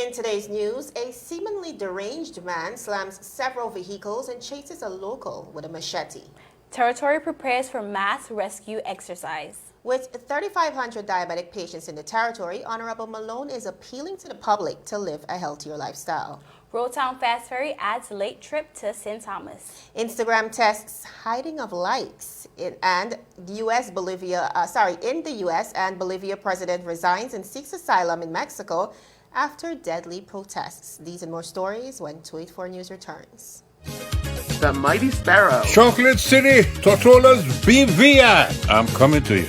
In today's news, a seemingly deranged man slams several vehicles and chases a local with a machete. Territory prepares for mass rescue exercise. With 3,500 diabetic patients in the territory, Honorable Malone is appealing to the public to live a healthier lifestyle. Rolltown Fast Ferry adds late trip to St. Thomas. Instagram tests hiding of likes in the U.S. and Bolivia president resigns and seeks asylum in Mexico after deadly protests. These and more stories when 284 News returns. The Mighty Sparrow. Chocolate City, Tortola's BVI. I'm coming to you.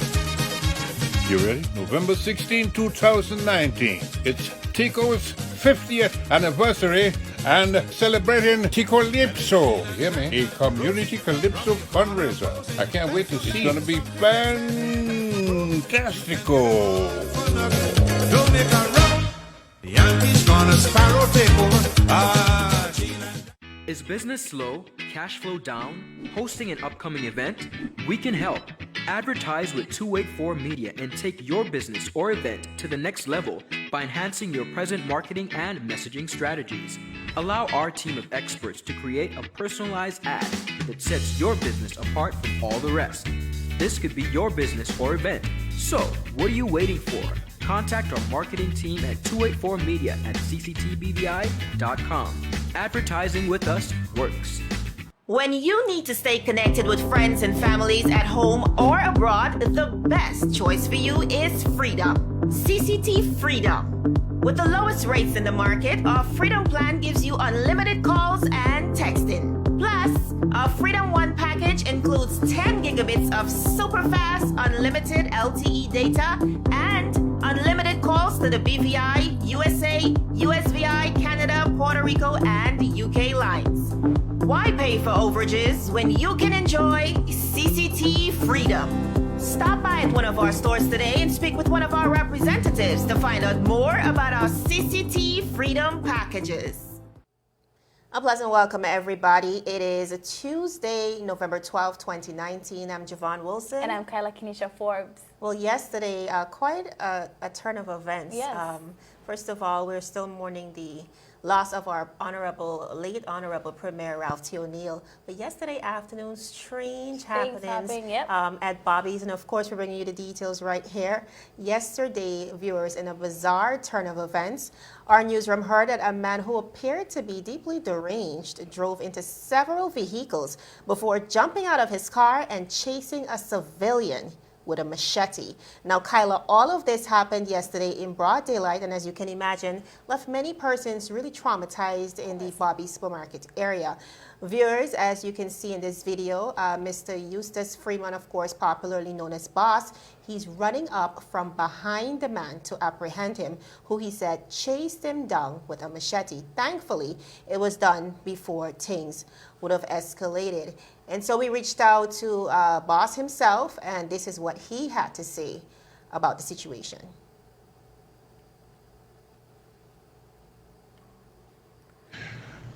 You ready? November 16, 2019. It's Tico's 50th anniversary and celebrating Ticolipso. You hear me? A community calypso fundraiser. I can't wait to see. It's gonna be fantastico. Yankees gonna Sparrow take over. Is business slow? Cash flow down? Hosting an upcoming event? We can help. Advertise with 284 Media and take your business or event to the next level by enhancing your present marketing and messaging strategies. Allow our team of experts to create a personalized ad that sets your business apart from all the rest. This could be your business or event. So, what are you waiting for? Contact our marketing team at 284media@cctbvi.com. Advertising with us works. When you need to stay connected with friends and families at home or abroad, the best choice for you is Freedom. CCT Freedom. With the lowest rates in the market, our Freedom plan gives you unlimited calls and texting. Plus, our Freedom One package includes 10 gigabits of super fast unlimited LTE data and unlimited calls to the BVI, USA, USVI, Canada, Puerto Rico, and UK lines. Why pay for overages when you can enjoy CCT Freedom? Stop by at one of our stores today and speak with one of our representatives to find out more about our CCT Freedom packages. A pleasant welcome, everybody. It is a Tuesday, November 12, 2019. I'm Javon Wilson. And I'm Kyla Kenesha Forbes. Well, yesterday, quite a turn of events. Yes. First of all, we're still mourning the loss of our late honorable Premier Ralph T. O'Neill. But yesterday afternoon, strange happenings at Bobby's. And of course, we're bringing you the details right here. Yesterday, viewers, in a bizarre turn of events, our newsroom heard that a man who appeared to be deeply deranged drove into several vehicles before jumping out of his car and chasing a civilian with a machete. Now, Kyla, all of this happened yesterday in broad daylight, and as you can imagine, left many persons really traumatized in the Bobby supermarket area. Viewers, as you can see in this video, Mr. Eustace Freeman, of course, popularly known as Boss, he's running up from behind the man to apprehend him, who he said chased him down with a machete. Thankfully, it was done before things would have escalated. And so we reached out to Boss himself, and this is what he had to say about the situation.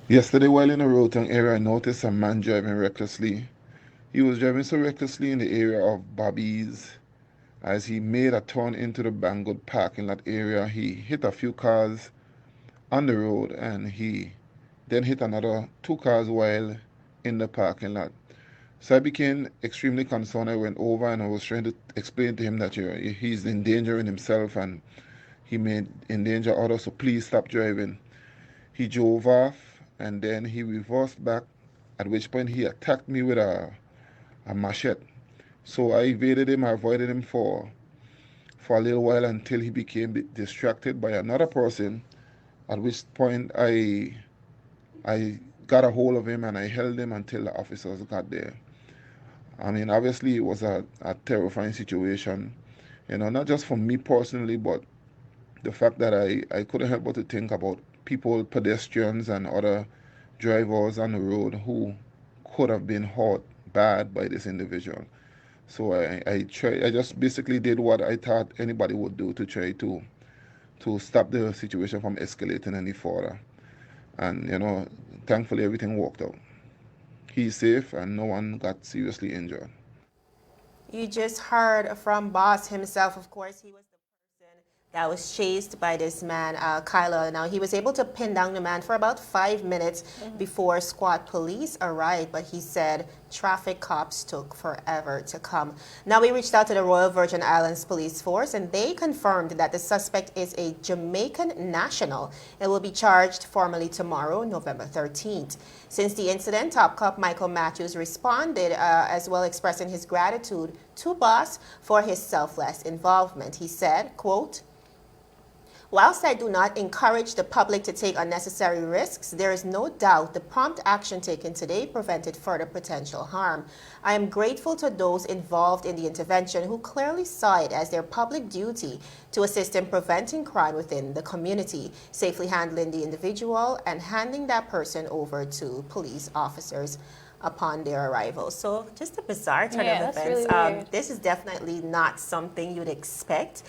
Yesterday, while in the Rolltown area, I noticed a man driving recklessly. He was driving so recklessly in the area of Bobby's. As he made a turn into the Banggood parking lot area, he hit a few cars on the road, and he then hit another 2 cars while in the parking lot. So I became extremely concerned. I went over and I was trying to explain to him that he's endangering himself and he may endanger others, so please stop driving. He drove off and then he reversed back, at which point he attacked me with a machete. So I evaded him, I avoided him for a little while until he became distracted by another person, at which point I got a hold of him and I held him until the officers got there. I mean, obviously it was a terrifying situation, not just for me personally, but the fact that I couldn't help but to think about people, pedestrians and other drivers on the road who could have been hurt bad by this individual. So I just basically did what I thought anybody would do to try to stop the situation from escalating any further. And, thankfully everything worked out. He's safe and no one got seriously injured. You just heard from Boss himself. Of course, he was the person that was chased by this man, Kyla. Now, he was able to pin down the man for about 5 minutes before squad police arrived, but he said traffic cops took forever to come. Now, we reached out to the Royal Virgin Islands Police Force, and they confirmed that the suspect is a Jamaican national and will be charged formally tomorrow, November 13th. Since the incident, Top Cop Michael Matthews responded as well, expressing his gratitude to Boss for his selfless involvement. He said, quote, "Whilst I do not encourage the public to take unnecessary risks, there is no doubt the prompt action taken today prevented further potential harm. I am grateful to those involved in the intervention who clearly saw it as their public duty to assist in preventing crime within the community, safely handling the individual and handing that person over to police officers upon their arrival." So just a bizarre turn of events. Really weird. This is definitely not something you'd expect.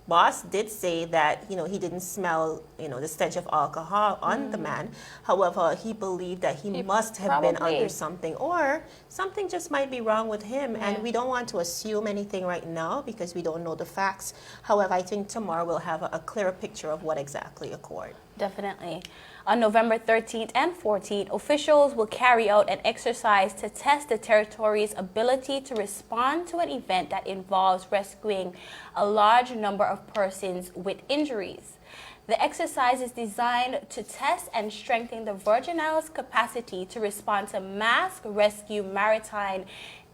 Boss did say that, he didn't smell, the stench of alcohol on the man. However, he believed that he must have been under something, or something just might be wrong with him. And we don't want to assume anything right now because we don't know the facts. However, I think tomorrow we'll have a clearer picture of what exactly occurred. Definitely. On November 13th and 14th, officials will carry out an exercise to test the territory's ability to respond to an event that involves rescuing a large number of persons with injuries. The exercise is designed to test and strengthen the Virgin Islands' capacity to respond to mass rescue maritime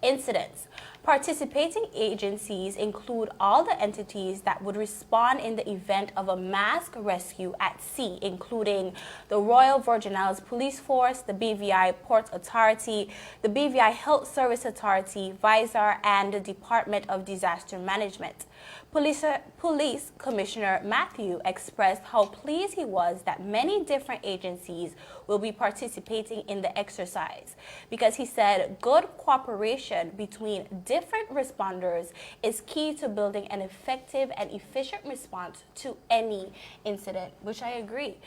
incidents. Participating agencies include all the entities that would respond in the event of a mass rescue at sea, including the Royal Virgin Islands Police Force, the BVI Port Authority, the BVI Health Service Authority, VISAR, and the Department of Disaster Management. Police Commissioner Matthew expressed how pleased he was that many different agencies will be participating in the exercise because he said good cooperation between different responders is key to building an effective and efficient response to any incident, which I agree.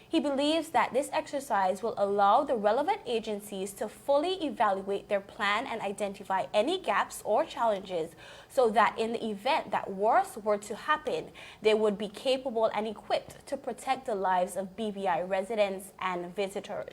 He believes that this exercise will allow the relevant agencies to fully evaluate their plan and identify any gaps or challenges so that in the event that worse were to happen, they would be capable and equipped to protect the lives of BVI residents and visitors.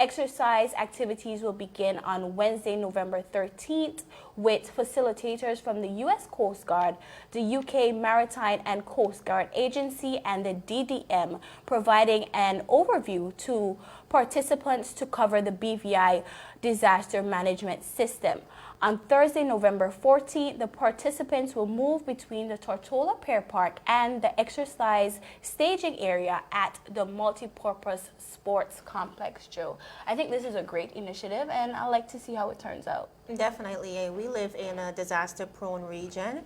Exercise activities will begin on Wednesday, November 13th, with facilitators from the U.S. Coast Guard, the UK Maritime and Coast Guard Agency, and the DDM, providing an overview to participants to cover the BVI disaster management system. On Thursday, November 14th, the participants will move between the Tortola Pier Park and the exercise staging area at the Multipurpose Sports Complex, Joe. I think this is a great initiative, and I like to see how it turns out. Definitely. We live in a disaster-prone region,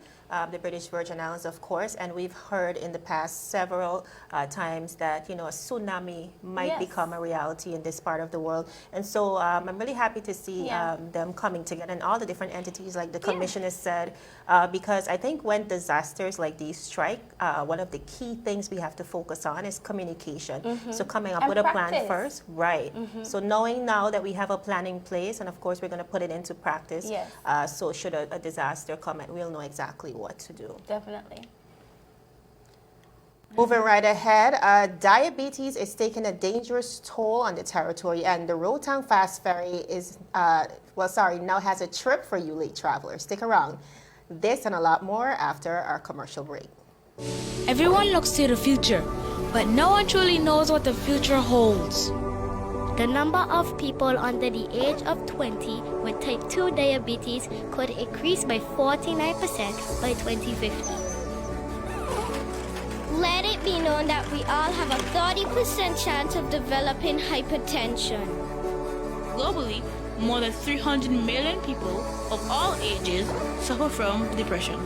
the British Virgin Islands, of course, and we've heard in the past several times that, a tsunami might become a reality in this part of the world. And so I'm really happy to see them coming together and all the different entities, like the commissioner said, because I think when disasters like these strike, one of the key things we have to focus on is communication. So coming up with a plan first, right. So knowing now that we have a plan in place, and of course we're going to put it into practice, so should a disaster come, we'll know exactly what to do. Definitely. Moving right ahead, diabetes is taking a dangerous toll on the territory, and the Roatan Fast Ferry is, now has a trip for you late travelers. Stick around. This and a lot more after our commercial break. Everyone looks to the future, but no one truly knows what the future holds. The number of people under the age of 20 with type 2 diabetes could increase by 49% by 2050. Let it be known that we all have a 30% chance of developing hypertension. Globally, more than 300 million people of all ages suffer from depression.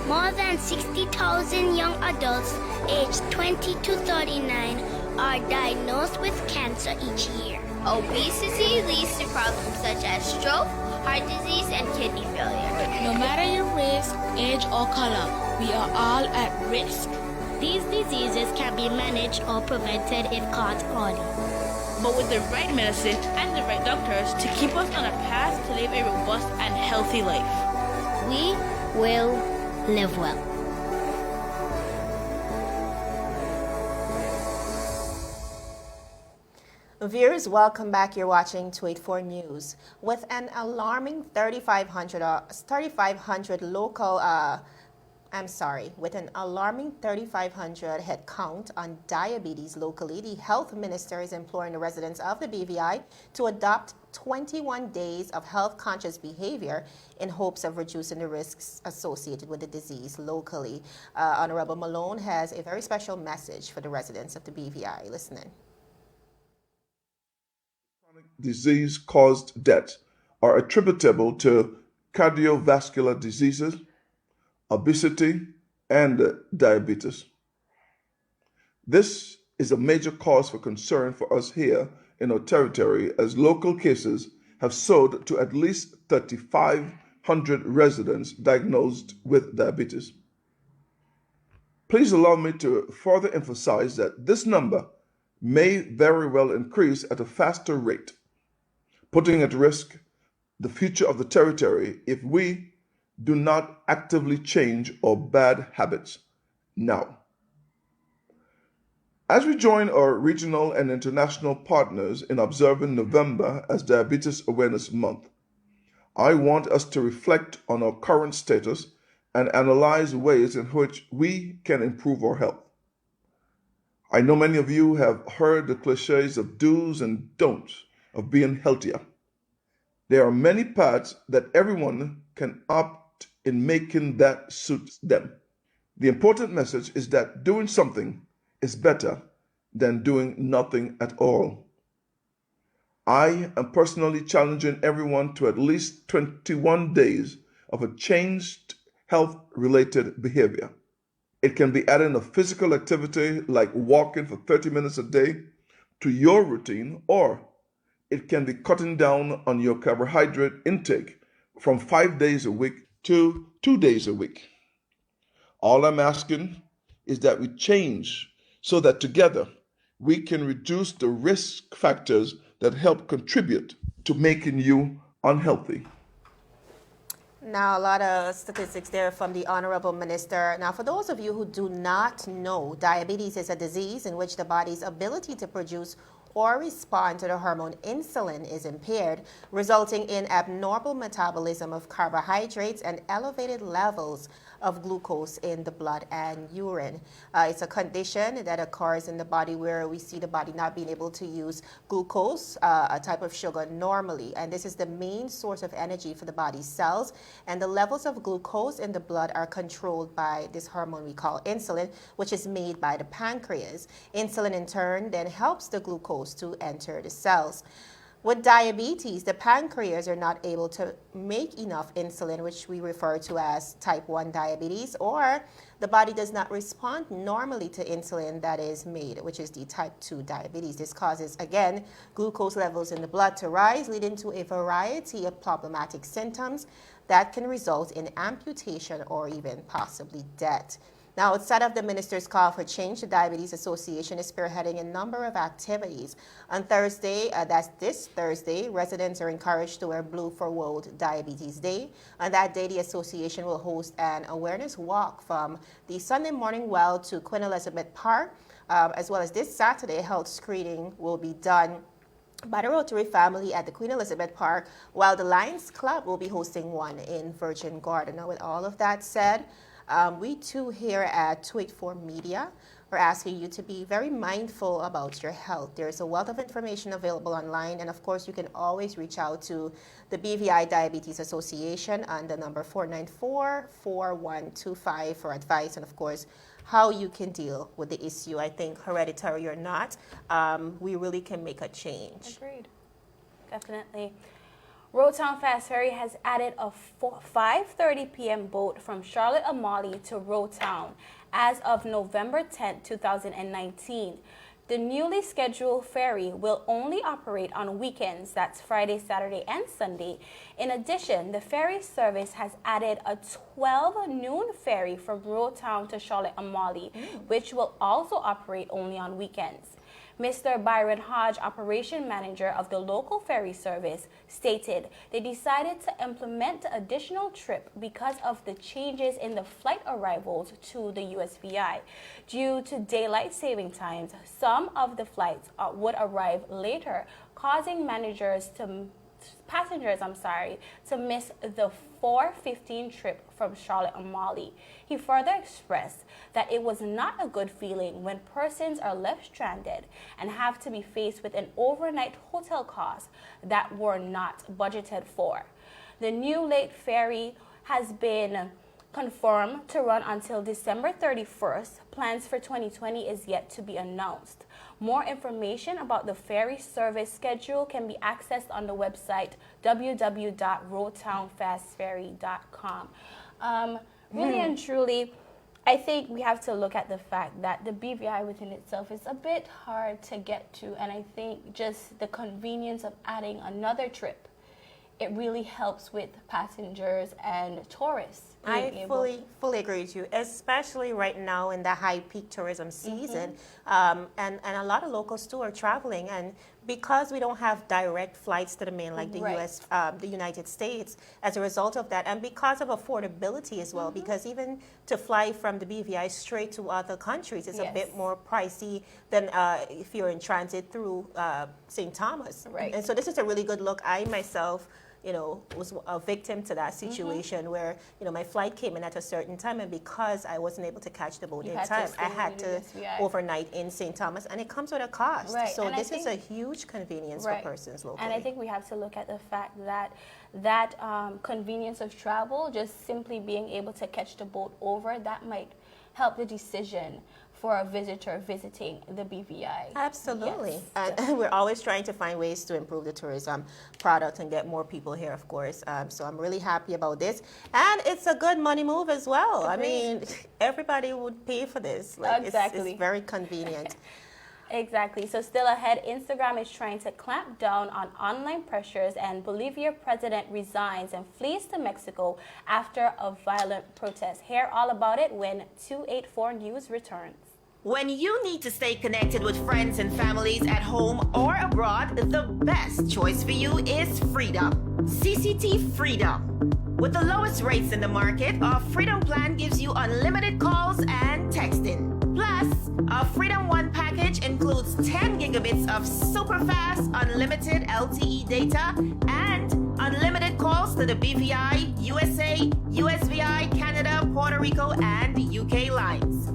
More than 60,000 young adults aged 20 to 39 are diagnosed with cancer each year. Obesity leads to problems such as stroke, heart disease, and kidney failure. No matter your race, age, or color, we are all at risk. These diseases can be managed or prevented if caught early. But with the right medicine and the right doctors to keep us on a path to live a robust and healthy life. We will live well. Viewers, welcome back. You're watching 284 News. With an alarming 3,500 local, with an alarming 3,500 head count on diabetes locally, the health minister is imploring the residents of the BVI to adopt 21 days of health-conscious behavior in hopes of reducing the risks associated with the disease locally. Honorable Malone has a very special message for the residents of the BVI. Listening. Disease-caused deaths are attributable to cardiovascular diseases, obesity, and diabetes. This is a major cause for concern for us here in our territory, as local cases have soared to at least 3,500 residents diagnosed with diabetes. Please allow me to further emphasize that this number may very well increase at a faster rate, putting at risk the future of the territory if we do not actively change our bad habits now. As we join our regional and international partners in observing November as Diabetes Awareness Month, I want us to reflect on our current status and analyze ways in which we can improve our health. I know many of you have heard the cliches of do's and don'ts of being healthier. There are many paths that everyone can opt in making that suits them. The important message is that doing something is better than doing nothing at all. I am personally challenging everyone to at least 21 days of a changed health-related behavior. It can be adding a physical activity like walking for 30 minutes a day to your routine, or it can be cutting down on your carbohydrate intake from 5 days a week to 2 days a week. All I'm asking is that we change so that together we can reduce the risk factors that help contribute to making you unhealthy. Now, a lot of statistics there from the Honorable Minister. Now, for those of you who do not know, diabetes is a disease in which the body's ability to produce or respond to the hormone insulin is impaired, resulting in abnormal metabolism of carbohydrates and elevated levels of glucose in the blood and urine. It's a condition that occurs in the body where we see the body not being able to use glucose, a type of sugar, normally. And this is the main source of energy for the body's cells. And the levels of glucose in the blood are controlled by this hormone we call insulin, which is made by the pancreas. Insulin, in turn, then helps the glucose to enter the cells. With diabetes, the pancreas are not able to make enough insulin, which we refer to as type 1 diabetes, or the body does not respond normally to insulin that is made, which is the type 2 diabetes. This causes, again, glucose levels in the blood to rise, leading to a variety of problematic symptoms that can result in amputation or even possibly death. Now, outside of the minister's call for change, the Diabetes Association is spearheading a number of activities. On Thursday, that's this Thursday, residents are encouraged to wear blue for World Diabetes Day. On that day, the association will host an awareness walk from the Sunday Morning Well to Queen Elizabeth Park, as well as this Saturday, a health screening will be done by the Rotary family at the Queen Elizabeth Park, while the Lions Club will be hosting one in Virgin Garden. Now, with all of that said, we too here at 284 Media are asking you to be very mindful about your health. There's a wealth of information available online, and of course you can always reach out to the BVI Diabetes Association on the number 494-4125 for advice, and of course how you can deal with the issue. I think hereditary or not, we really can make a change. Agreed. Definitely. Roadtown Fast Ferry has added a 5:30 p.m. boat from Charlotte Amalie to Roadtown as of November 10, 2019. The newly scheduled ferry will only operate on weekends, that's Friday, Saturday, and Sunday. In addition, the ferry service has added a 12 noon ferry from Roadtown to Charlotte Amalie, which will also operate only on weekends. Mr. Byron Hodge, operation manager of the local ferry service, stated they decided to implement the additional trip because of the changes in the flight arrivals to the USVI. Due to daylight saving times, some of the flights would arrive later, causing passengers to miss the 4:15 trip from Charlotte and Mali. He further expressed that it was not a good feeling when persons are left stranded and have to be faced with an overnight hotel cost that were not budgeted for. The new late ferry has been confirmed to run until December 31st. Plans for 2020 is yet to be announced. More information about the ferry service schedule can be accessed on the website www.roadtownfastferry.com. Really and truly, I think we have to look at the fact that the BVI within itself is a bit hard to get to, and I think just the convenience of adding another trip, it really helps with passengers and tourists. I fully agree with you, especially right now in the high peak tourism season. And a lot of locals too are traveling, and because we don't have direct flights to the main like the the United States, as a result of that, and because of affordability as well, because even to fly from the BVI straight to other countries is a bit more pricey than if you're in transit through St. Thomas. And so this is a really good look. I myself, was a victim to that situation where, my flight came in at a certain time, and because I wasn't able to catch the boat in time, I had to overnight in St. Thomas, and it comes with a cost. So this is a huge convenience for persons locally. And I think we have to look at the fact that convenience of travel, just simply being able to catch the boat over, that might help the decision for a visitor visiting the BVI. Absolutely. And we're always trying to find ways to improve the tourism product and get more people here, of course. So I'm really happy about this. And it's a good money move as well. I mean, everybody would pay for this. It's very convenient. Exactly. So still ahead, Instagram is trying to clamp down on online pressures, and Bolivia president resigns and flees to Mexico after a violent protest. Hear all about it when 284 News returns. When you need to stay connected with friends and families at home or abroad, the best choice for you is Freedom. CCT Freedom. With the lowest rates in the market, our Freedom plan gives you unlimited calls and texting. Plus, our Freedom One package includes 10 gigabits of super fast, unlimited LTE data and unlimited calls to the BVI, USA, USVI, Canada, Puerto Rico, and UK lines.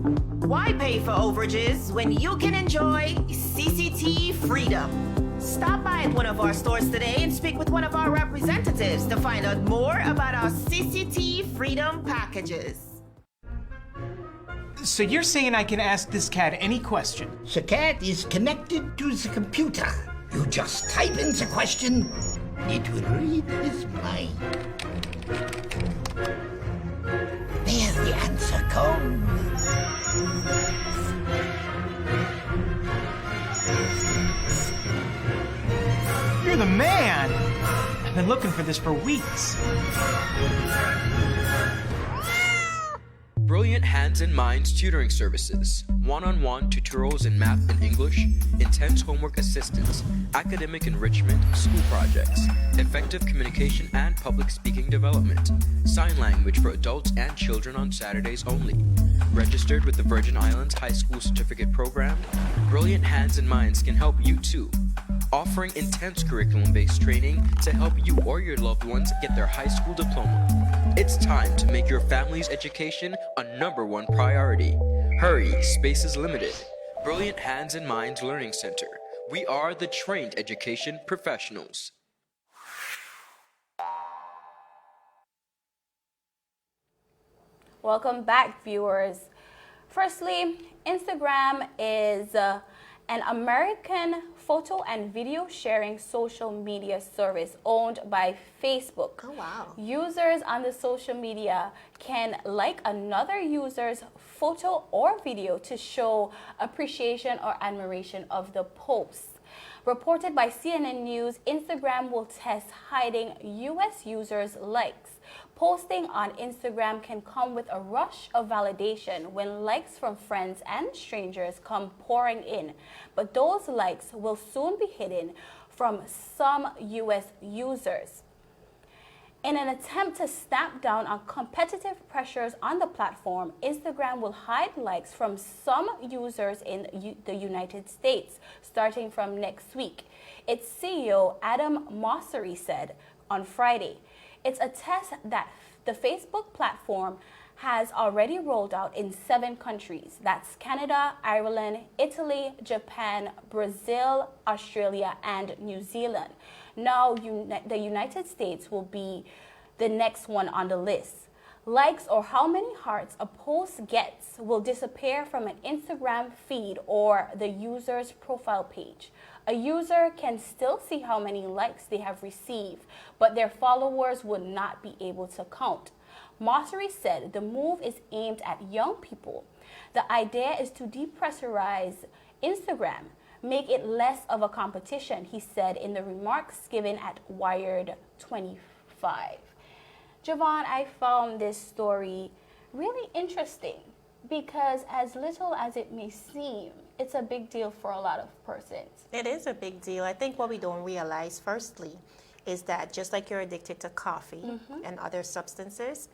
Why pay for overages when you can enjoy CCT Freedom? Stop by at one of our stores today and speak with one of our representatives to find out more about our CCT Freedom packages. So you're saying I can ask this cat any question? The cat is connected to the computer. You just type in the question, it will read his mind. There the answer comes. You're the man! I've been looking for this for weeks. Brilliant Hands and Minds tutoring services, one-on-one tutorials in math and English, intense homework assistance, academic enrichment, school projects, effective communication and public speaking development, sign language for adults and children on Saturdays only. Registered with the Virgin Islands High School Certificate Program, Brilliant Hands and Minds can help you too. Offering intense curriculum-based training to help you or your loved ones get their high school diploma. It's time to make your family's education a #1 priority. Hurry, space is limited. Brilliant Hands and Minds Learning Center. We are the trained education professionals. Welcome back, viewers. Firstly, Instagram is an American photo and video sharing social media service owned by Facebook. Oh, wow. Users on the social media can like another user's photo or video to show appreciation or admiration of the post. Reported by CNN News, Instagram will test hiding U.S. users' likes. Posting on Instagram can come with a rush of validation when likes from friends and strangers come pouring in, but those likes will soon be hidden from some U.S. users. In an attempt to stamp down on competitive pressures on the platform, Instagram will hide likes from some users in the United States, starting from next week. Its CEO, Adam Mosseri, said on Friday. It's a test that the Facebook platform has already rolled out in 7 countries. That's Canada, Ireland, Italy, Japan, Brazil, Australia, and New Zealand. Now, the United States will be the next one on the list. Likes or how many hearts a post gets will disappear from an Instagram feed or the user's profile page. A user can still see how many likes they have received, but their followers would not be able to count. Mosseri said the move is aimed at young people. The idea is to depressurize Instagram, make it less of a competition, he said in the remarks given at Wired 25. Javon, I found this story really interesting because as little as it may seem, it's a big deal for a lot of persons. It is a big deal. I think what we don't realize, firstly, is that just like you're addicted to coffee and other substances,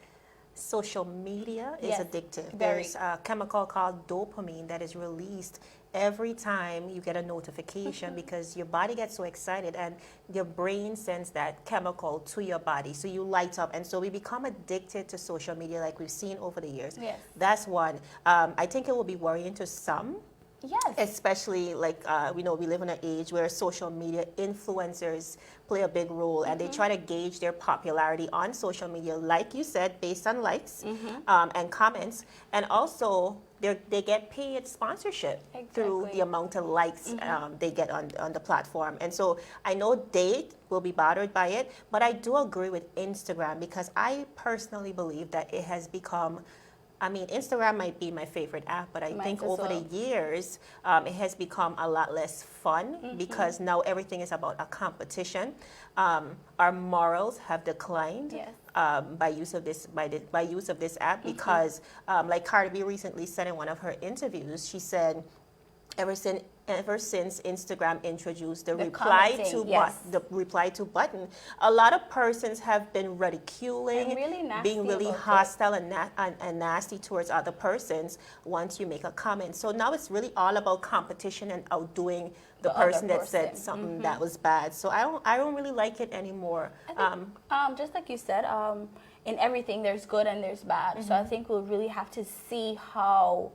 social media is addictive. There's a chemical called dopamine that is released every time you get a notification because your body gets so excited and your brain sends that chemical to your body. So you light up. And so we become addicted to social media like we've seen over the years. Yes. That's one. I think it will be worrying to some. Yes. Especially like, we live in an age where social media influencers play a big role and they try to gauge their popularity on social media, like you said, based on likes and comments. And also, they get paid sponsorship through the amount of likes they get on the platform. And so I know they will be bothered by it, but I do agree with Instagram because I personally believe that it has become Instagram might be my favorite app, but I think over the years, it has become a lot less fun because now everything is about a competition. Our morals have declined by use of this app because, like Cardi B recently said in one of her interviews, she said, ever since Instagram introduced the reply to button, a lot of persons have been ridiculing, and really nasty, being really hostile and nasty towards other persons once you make a comment. So now it's really all about competition and outdoing the person that said something that was bad. So I don't really like it anymore. I think, just like you said, in everything there's good and there's bad. So I think we'll really have to see how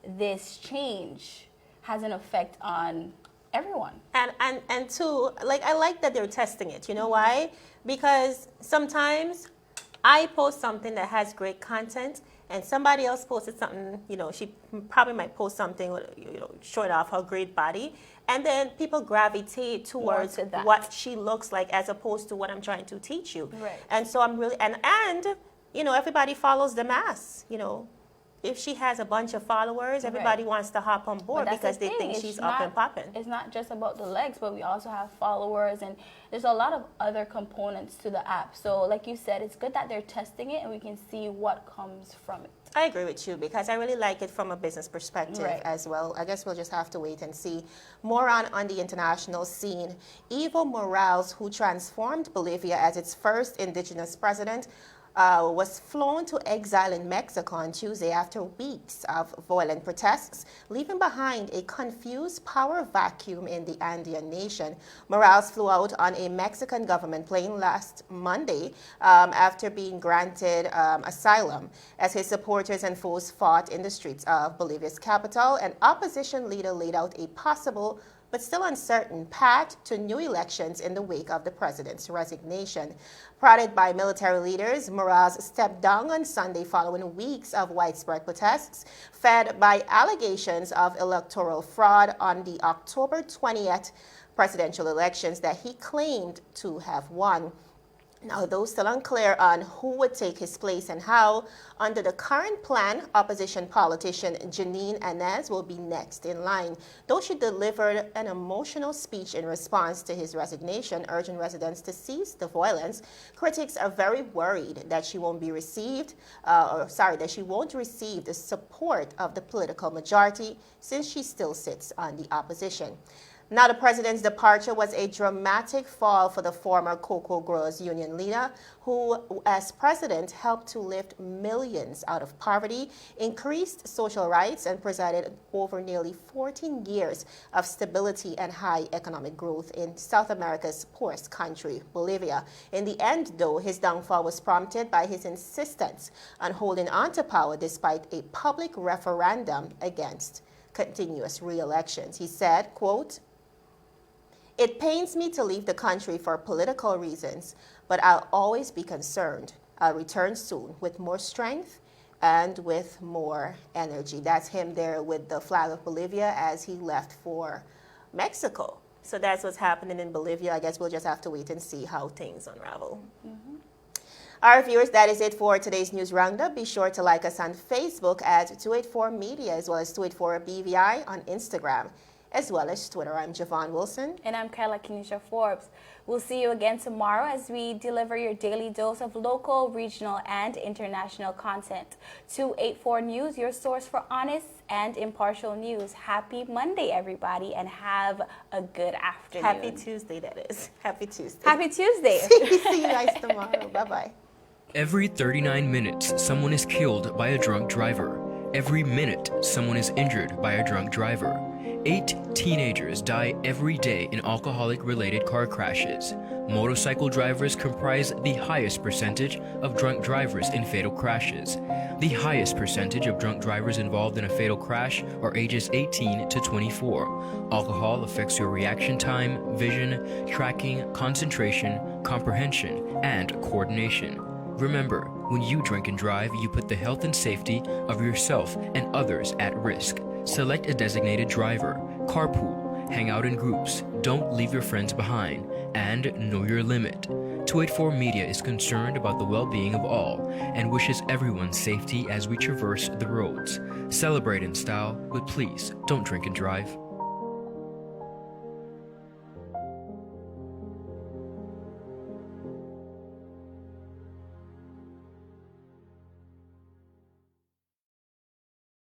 this change has an effect on everyone. And two, like I like that they're testing it. You know why? Because sometimes I post something that has great content and somebody else posted something, she probably might post something, showing off her great body. And then people gravitate towards what she looks like as opposed to what I'm trying to teach you. Right. And so I'm really, and everybody follows the mass, If she has a bunch of followers, everybody wants to hop on board because they think she's up and popping. It's not just about the legs, but we also have followers, and there's a lot of other components to the app. So like you said, it's good that they're testing it and we can see what comes from it. I agree with you because I really like it from a business perspective as well. I guess we'll just have to wait and see. More on the international scene. Evo Morales, who transformed Bolivia as its first indigenous president, was flown to exile in Mexico on Tuesday after weeks of violent protests, leaving behind a confused power vacuum in the Andean nation. Morales flew out on a Mexican government plane last Monday after being granted asylum, as his supporters and foes fought in the streets of Bolivia's capital. An opposition leader laid out a possible but still uncertain path to new elections in the wake of the president's resignation. Prodded by military leaders, Morales stepped down on Sunday following weeks of widespread protests, fed by allegations of electoral fraud on the October 20th presidential elections that he claimed to have won. Now, though still unclear on who would take his place and how, under the current plan, opposition politician Janine Anez will be next in line. Though she delivered an emotional speech in response to his resignation, urging residents to cease the violence, critics are very worried that she won't receive the support of the political majority since she still sits on the opposition. Now, the president's departure was a dramatic fall for the former Cocoa Growers Union leader, who, as president, helped to lift millions out of poverty, increased social rights, and presided over nearly 14 years of stability and high economic growth in South America's poorest country, Bolivia. In the end, though, his downfall was prompted by his insistence on holding on to power despite a public referendum against continuous re-elections. He said, quote, "It pains me to leave the country for political reasons, but I'll always be concerned. I'll return soon with more strength and with more energy." That's him there with the flag of Bolivia as he left for Mexico. So that's what's happening in Bolivia. I guess we'll just have to wait and see how things unravel. All right, viewers, that is it for today's News Roundup. Be sure to like us on Facebook at 284 Media, as well as 284 BVI on Instagram, as well as Twitter. I'm Javon Wilson. And I'm Carla Kenesha Forbes. We'll see you again tomorrow as we deliver your daily dose of local, regional, and international content. 284 News, your source for honest and impartial news. Happy Monday, everybody, and have a good afternoon. Happy Tuesday, that is. Happy Tuesday. Happy Tuesday. See you guys tomorrow. Bye-bye. Every 39 minutes, someone is killed by a drunk driver. Every minute, someone is injured by a drunk driver. 8 teenagers die every day in alcoholic-related car crashes. Motorcycle drivers comprise the highest percentage of drunk drivers in fatal crashes. The highest percentage of drunk drivers involved in a fatal crash are ages 18 to 24. Alcohol affects your reaction time, vision, tracking, concentration, comprehension, and coordination. Remember, when you drink and drive, you put the health and safety of yourself and others at risk. Select a designated driver, carpool, hang out in groups, don't leave your friends behind, and know your limit. 284 Media is concerned about the well-being of all and wishes everyone safety as we traverse the roads. Celebrate in style, but please don't drink and drive.